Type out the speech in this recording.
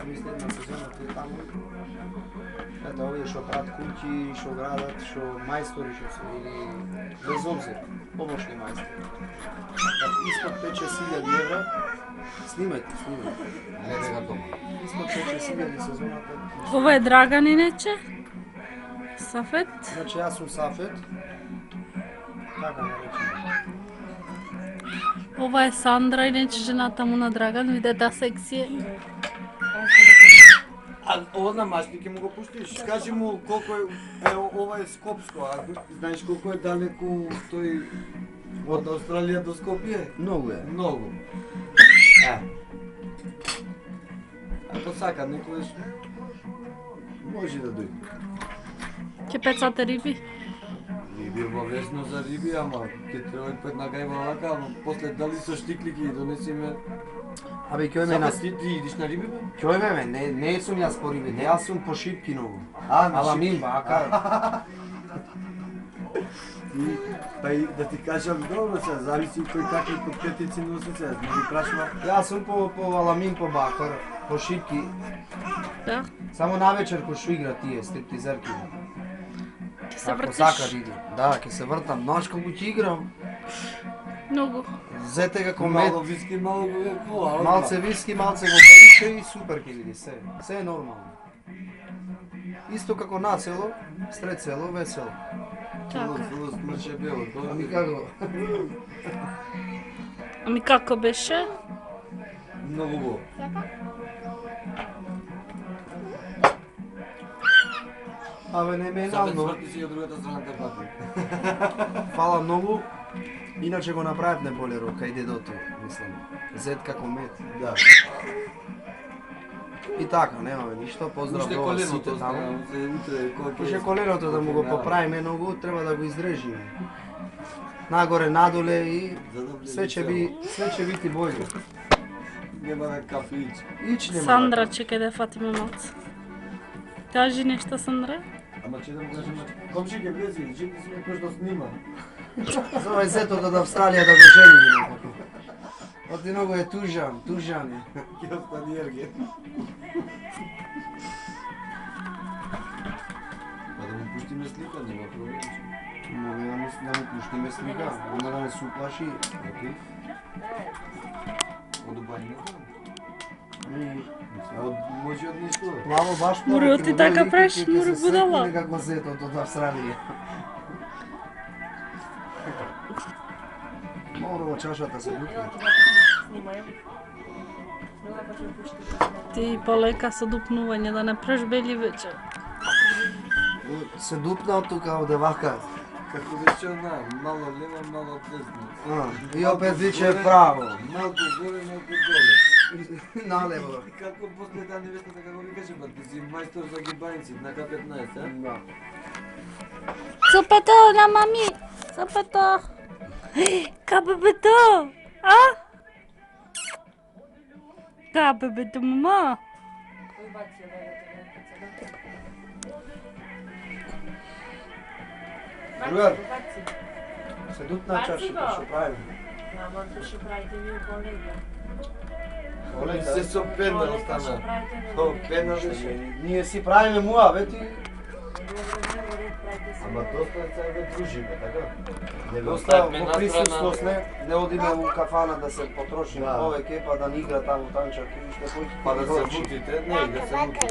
ми следна сезона ти таму. Ето овие што прават куќи, што градат, што мајстори што се или без обзир, помошни мајстори. Испод 5-6 евра, снимајте. Не сега дома. Испод 5-6 сезоната. Ова е Драган иначе? Сафет? Значи јас сум Сафет. Така наречено. Ова е Сандра иначе жената му на Драган, виде да секси е. А ова на машки ќе му го пуштиш? Скажи му колку е, ова е Скопско, а знаеш колку е далеку тој од Австралија до Скопје? Многу е. Многу. Ако сака некојаш може да дојде. Ќе пецате риби? И би обавезно за риби, ама ќе треба пет на гајба вака, ама после дали со штикли ќе донесиме. Абе ќе ме на Ти идиш на риби бе? Ќе не сум јас по риби, јас сум по шипки многу. А, на Аламин шипки. бака. Па и да ти кажам добро се, зависи кој какви подкетици носи се, да ги прашува. Јас сум по аламин по бакар, по шипки. Да. Само навечер кој што игра тие стриптизерки. Ќе се Ако сака вртиш? иди. Да, ќе се вртам. Знаеш колку ќе играм? Многу. Зете го комет. Мало виски, мало кола. Малце виски, малце гопаише и супер ќе биде се. Се е нормално. Исто како на село, сред село, весело. Така. Смрче бело. Ами како? Ами како беше? Многу го. Абе не ме Сабе нално. сврти си од другата страна те пати. Фала многу. Иначе го направив не болеро кај дедото, мислам. Зет како мет. Да. И така, немаме ништо. Поздрав Уште до вас сите коленото таму. таму. Утре кој Уште коленото да му го поправиме многу, треба да го издрежиме. Нагоре, надоле и све ќе бити боље. Нема на кафич. Ич нема. Сандра, чекај да фатиме малце. Кажи нешто, Сандра. Ама че да му кажем, комши ќе влезе, жити си кој што снима. Зој зетот од Австралија да го жени некако. Оти многу е тужан е. Ќе остани ерген. Па да му пуштиме слика, нема проблем. Може да му пуштиме слика, ама да не се уплаши. Окей. Од бањата? Може од ништо. Плаво баш плаво. Мури, ти така правиш, мури, будала. Некако зетот од Австралија. Морова чашата се дупне. Ти полека со дупнување, да не преш бели вече. Се дупна од тука од вака. Како беше она, мало лево, мало десно. И опет виче право. Малку горе, малку доле. Налево. Како после да невестата како викаше, ба ти си мајстор за гибањци на К15, а? Да. Сопето на мами! Сопето! Ка бебето? А? Ка бебето, мама? Другар, се дупна чашата, што правиме? Ама то ще правите ние колега. Оле, се со пена остана. О, пена беше. Ние си правиме муабети. Ама доста се ве дружиме, така? Не го Доста оставиме во на присуство страна. не одиме у кафана да се потрошиме Да. повеќе, па да ни игра таму танчак и уште кој. Па да се бутите, не, да се бутите.